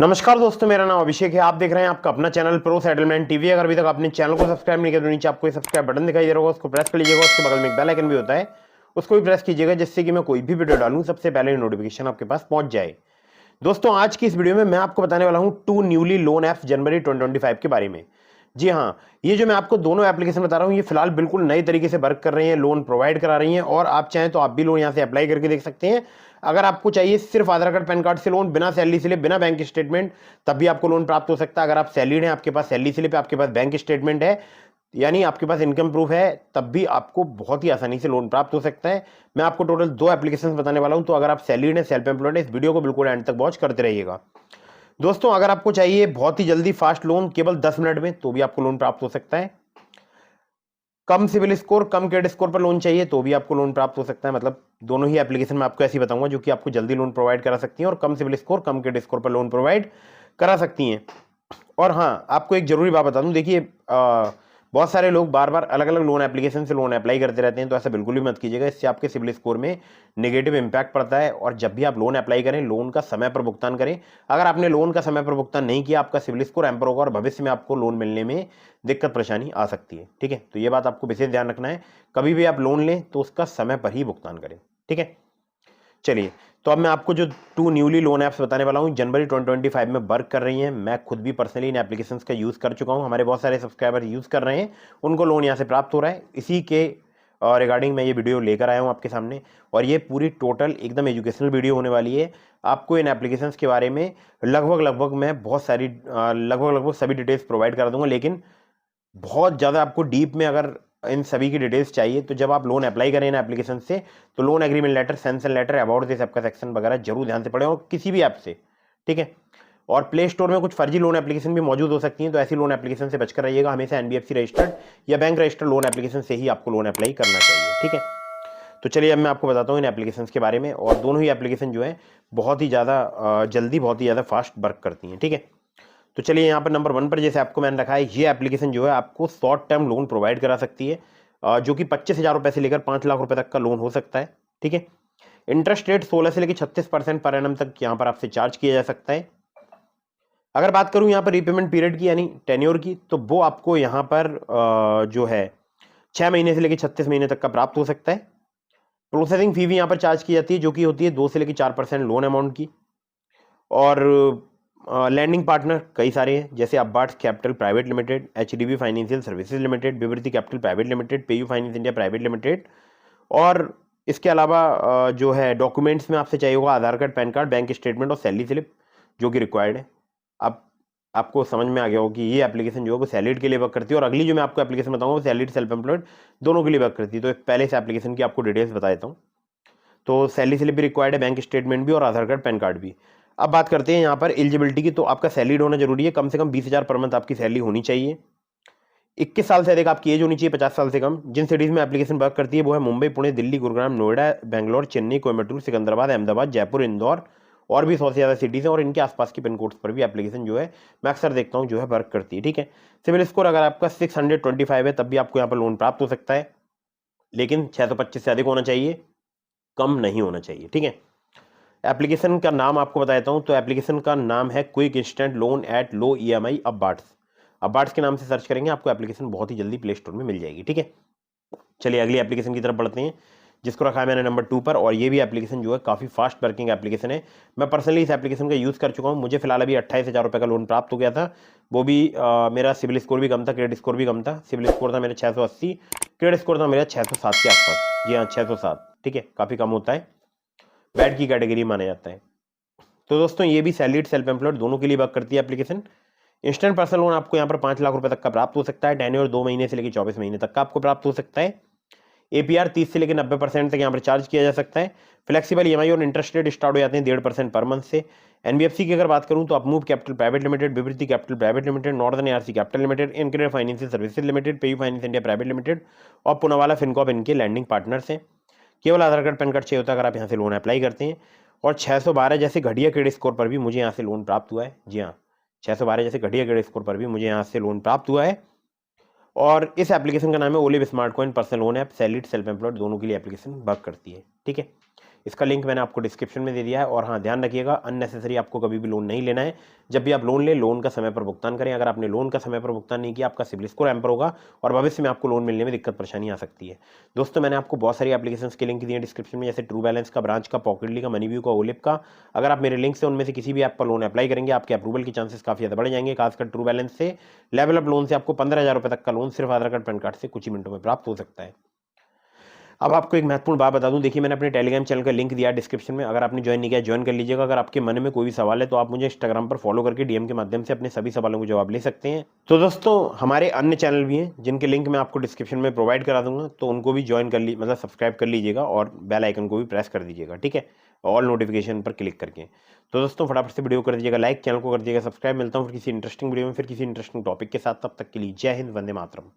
नमस्कार दोस्तों, मेरा नाम अभिषेक है। आप देख रहे हैं आपका अपना चैनल प्रो सेटलमेंट टीवी। अगर अभी तक आपने चैनल को सब्सक्राइब नहीं किया तो नीचे आपको सब्सक्राइब बटन दिखाई दे रहा होगा, उसको प्रेस कर लीजिएगा। उसके बगल में एक बेल आइकन भी होता है, उसको भी प्रेस कीजिएगा, जिससे कि मैं कोई भी वीडियो डालूं सबसे पहले नोटिफिकेशन आपके पास पहुंच जाए। दोस्तों, आज की इस वीडियो में मैं आपको बताने वाला हूं 2 न्यूली लोन ऐप्स जनवरी 2025 के बारे में। जी हाँ, ये जो मैं आपको दोनों एप्लीकेशन बता रहा हूं, ये फिलहाल बिल्कुल नए तरीके से वर्क कर रही हैं, लोन प्रोवाइड करा रही हैं और आप चाहें तो आप भी लोन यहां से अप्लाई करके देख सकते हैं। अगर आपको चाहिए सिर्फ आधार कार्ड पैन कार्ड से लोन, बिना सैलरी स्लिप, बिना बैंक स्टेटमेंट, तब भी आपको लोन प्राप्त हो सकता है। अगर आप सैलरीड हैं, आपके पास सैलरी स्लिप है, आपके पास बैंक स्टेटमेंट है, यानी आपके पास इनकम प्रूफ है, तब भी आपको बहुत ही आसानी से लोन प्राप्त हो सकता है। मैं आपको टोटल 2 एप्लीकेशन बताने वाला हूं, तो अगर आप सैलरीड हैं, सेल्फ एम्प्लॉयड है, इस वीडियो को बिल्कुल एंड तक वॉच करते रहिएगा। दोस्तों, अगर आपको चाहिए बहुत ही जल्दी फास्ट लोन केवल 10 मिनट में, तो भी आपको लोन प्राप्त हो सकता है। कम सिविल स्कोर, कम क्रेडिट स्कोर पर लोन चाहिए तो भी आपको लोन प्राप्त हो सकता है। मतलब दोनों ही एप्लीकेशन में आपको ऐसी बताऊंगा जो कि आपको जल्दी लोन प्रोवाइड करा सकती हैं और कम सिविल स्कोर, कम क्रेडिट स्कोर पर लोन प्रोवाइड करा सकती हैं। और हाँ, आपको एक जरूरी बात बता दूं, देखिए बहुत सारे लोग बार बार अलग अलग लोन एप्लीकेशन से लोन अप्लाई करते रहते हैं, तो ऐसा बिल्कुल भी मत कीजिएगा। इससे आपके सिविल स्कोर में नेगेटिव इंपैक्ट पड़ता है। और जब भी आप लोन अप्लाई करें, लोन का समय पर भुगतान करें। अगर आपने लोन का समय पर भुगतान नहीं किया, आपका सिविल स्कोर एम्पर होगा और भविष्य में आपको लोन मिलने में दिक्कत परेशानी आ सकती है। ठीक है, तो ये बात आपको विशेष ध्यान रखना है। कभी भी आप लोन लें तो उसका समय पर ही भुगतान करें। ठीक है, चलिए, तो अब मैं आपको जो 2 न्यूली लोन ऐप्स बताने वाला हूं, जनवरी 2025 में वर्क कर रही हैं। मैं खुद भी पर्सनली इन एप्लीकेशंस का यूज़ कर चुका हूं, हमारे बहुत सारे सब्सक्राइबर यूज़ कर रहे हैं, उनको लोन यहां से प्राप्त हो रहा है। इसी के रिगार्डिंग मैं ये वीडियो लेकर आया हूं आपके सामने। और ये पूरी टोटल एकदम एजुकेशनल वीडियो होने वाली है। आपको इन एप्लीकेशंस के बारे में लगभग मैं बहुत सारी लगभग सभी डिटेल्स प्रोवाइड करा दूंगा। लेकिन बहुत ज़्यादा आपको डीप में अगर इन सभी की डिटेल्स चाहिए, तो जब आप लोन अप्लाई करें इन एप्लीकेशन से, तो loan agreement letter, sanction letter, about this app का सेक्शन वगैरह जरूर ध्यान से पढ़ें, और किसी भी ऐप से। ठीक है, और प्ले स्टोर में कुछ फर्जी लोन एप्लीकेशन भी मौजूद हो सकती हैं, तो ऐसी लोन एप्लीकेशन से बचकर रहिएगा। हमेशा एनबीएफसी रजिस्टर्ड या बैंक रजिस्टर्ड लोन एप्लीकेशन से ही आपको लोन अप्लाई करना चाहिए। ठीक है, तो चलिए अब मैं आपको बताता हूँ इन एप्लीकेशन के बारे में। और दोनों ही एप्लीकेशन जो है बहुत ही ज़्यादा जल्दी, बहुत ही ज़्यादा फास्ट वर्क करती हैं। ठीक है, तो चलिए यहाँ पर नंबर 1 पर जैसे आपको मैंने रखा है, ये एप्लीकेशन जो है आपको शॉर्ट टर्म लोन प्रोवाइड करा सकती है, जो कि 25,000 रुपये से लेकर 5 लाख रुपए तक का लोन हो सकता है। ठीक है, इंटरेस्ट रेट 16 से लेकर 36% पर एनम तक यहाँ पर आपसे चार्ज किया जा सकता है। अगर बात करूँ यहाँ पर रीपेमेंट पीरियड की, यानी टेन्योर की, तो वो आपको यहाँ पर जो है 6 महीने से लेकर 36 महीने तक का प्राप्त हो सकता है। प्रोसेसिंग फी भी यहाँ पर चार्ज की जाती है, जो कि होती है 2 से लेकर 4% लोन अमाउंट की। और लैंडिंग पार्टनर कई सारे हैं, जैसे अब्बाट्स capital private limited, HDB financial services limited, Vivriti capital private limited, PayU finance India private limited. और इसके अलावा जो है डॉक्यूमेंट्स में आपसे चाहिए होगा Aadhaar card, PAN card, bank statement और सैलरी स्लिप, जो कि रिक्वायर्ड है। अब आपको समझ में आ गया होगा कि ये एप्लीकेशन जो है वो सैलरीड के लिए वर्क करती है, और अगली जो मैं आपको एप्लीकेशन बताऊंगा वो सैलरीड, सेल्फ एम्प्लॉयड दोनों के लिए वर्क करती है। तो पहले इस एप्लीकेशन की आपको डिटेल्स बता देता हूँ। तो सैलरी स्लिप भी रिक्वायर्ड है, बैंक स्टेटमेंट भी, और आधार कार्ड, पैन कार्ड भी। अब बात करते हैं यहाँ पर एलिजिबिलिटी की। तो आपका सैलरीड होना जरूरी है, कम से कम 20,000 पर मंथ आपकी सैलरी होनी चाहिए। 21 साल से अधिक आपकी एज होनी चाहिए, 50 साल से कम। जिन सिटीज में एप्लीकेशन वर्क करती है वो है मुंबई, पुणे, दिल्ली, गुरुग्राम, नोएडा, बेंगलोर, चेन्नई, कोयम्बटूर, सिकंदराबाद, अहमदाबाद, जयपुर, इंदौर, और भी 100 से ज़्यादा सिटीज़ हैं। और इनके आसपास की पिन कोड्स पर भी एप्लीकेशन जो है मैं अक्सर देखता हूँ जो है वर्क करती है। ठीक है, सिविल स्कोर अगर आपका 625 है, तब भी आपको यहाँ पर लोन प्राप्त हो सकता है, लेकिन 625 से अधिक होना चाहिए, कम नहीं होना चाहिए। ठीक है, एप्लीकेशन का नाम आपको बता देता हूं। तो एप्लीकेशन का नाम है quick instant loan at low EMI अब्बाट्स। अब्बाट्स के नाम से सर्च करेंगे, आपको एप्लीकेशन बहुत ही जल्दी प्ले स्टोर में मिल जाएगी। ठीक है, चलिए अगली एप्लीकेशन की तरफ बढ़ते हैं, जिसको रखा है मैंने नंबर 2 पर। और ये भी एप्लीकेशन जो है काफ़ी फास्ट वर्किंग एप्लीकेशन है। मैं पर्सनली इस एप्लीकेशन का यूज़ कर चुका हूँ। मुझे फिलहाल अभी 28,000 रुपये का लोन प्राप्त हो गया था। वो भी मेरा सिविल स्कोर भी कम था, क्रेडिट स्कोर भी कम था। सिविल स्कोर था मेरा 680, क्रेडिट स्कोर था मेरा 607 के आसपास। जी हाँ, 607। ठीक है, काफ़ी कम होता है, बैड की कैटेगरी माना जाता है। तो दोस्तों, ये भी सैलरीड, सेल्फ एम्प्लॉयड दोनों के लिए वर्क करती है एप्लीकेशन। इंस्टेंट पर्सनल लोन आपको यहाँ पर 5 लाख रुपए तक का प्राप्त हो सकता है। टेन्योर 2 महीने से लेकर 24 महीने तक का आपको प्राप्त हो सकता है। एपीआर 30 से लेकर 90% तक यहाँ पर चार्ज किया जा सकता है। फ्लेक्सिबल ईएमआई और इंटरेस्ट रेट स्टार्ट हो जाते हैं 1.5% पर मंथ से। एनबीएफसी की अगर बात करूँ तो Upmove capital private limited, Vivriti capital private limited, northern ARC capital limited, InCred financial services limited, PayU finance India private limited और पुनावाला फिनकॉप इनके लैंडिंग पार्टनर्स हैं। केवल आधार कार्ड, पैन कार्ड चाहिए होता है अगर आप यहाँ से लोन अप्लाई करते हैं। और 612 जैसे घटिया क्रेडिट स्कोर पर भी मुझे यहाँ से लोन प्राप्त हुआ है। जी हाँ, 612 जैसे घटिया क्रेडिट स्कोर पर भी मुझे यहाँ से लोन प्राप्त हुआ है। और इस एप्लीकेशन का नाम है olive smart coin personal loan app. Salaried, self employed दोनों के लिए एप्लीकेशन वर्क करती है। ठीक है, इसका लिंक मैंने आपको डिस्क्रिप्शन में दे दिया है। और हाँ, ध्यान रखिएगा, अननेसेसरी आपको कभी भी लोन नहीं लेना है। जब भी आप लोन लें, लोन का समय पर भुगतान करें। अगर आपने लोन का समय पर भुगतान नहीं किया, आपका सिबिल स्कोर हैम्पर होगा और भविष्य में आपको लोन मिलने में दिक्कत परेशानी आ सकती है। दोस्तों, मैंने आपको बहुत सारी एप्लीकेशंस के लिंक दिए डिस्क्रिप्शन में, जैसे ट्रू बैलेंस का, ब्रांच का, पॉकेटली का, मनीव्यू का, ओलिप का। अगर आप मेरे लिंक से उनमें से किसी भी ऐप पर लोन अप्लाई करेंगे, आपके अप्रूवल के चांसेस काफी ज्यादा बढ़ जाएंगे। खासकर ट्रू बैलेंस से लेवल अप लोन से आपको 15,000 रुपए तक का लोन सिर्फ आधार कार्ड पैन कार्ड से कुछ ही मिनटों में प्राप्त हो सकता है। अब आपको एक महत्वपूर्ण बात बता दूं, देखिए मैंने अपने टेलीग्राम चैनल का लिंक दिया डिस्क्रिप्शन में। अगर आपने ज्वाइन नहीं किया, ज्वाइन कर लीजिएगा। अगर आपके मन में कोई भी सवाल है तो आप मुझे इंस्टाग्राम पर फॉलो करके डीएम के माध्यम से अपने सभी सवालों को जवाब ले सकते हैं। तो दोस्तों, हमारे अन्य चैनल भी हैं जिनके लिंक मैं आपको डिस्क्रिप्शन में प्रोवाइड करा दूंगा, तो उनको भी ज्वाइन कर ली मतलब सब्सक्राइब कर लीजिएगा और बेल आइकन को भी प्रेस कर दीजिएगा, ठीक है, ऑल नोटिफिकेशन पर क्लिक करके। तो दोस्तों, फटाफट से वीडियो कर दीजिएगा लाइक, चैनल को कर दीजिएगा सब्सक्राइब। मिलता हूँ फिर किसी इंटरेस्टिंग वीडियो में, फिर किसी इंटरेस्टिंग टॉपिक के साथ। तब तक के लिए जय हिंद, वंदे मातरम।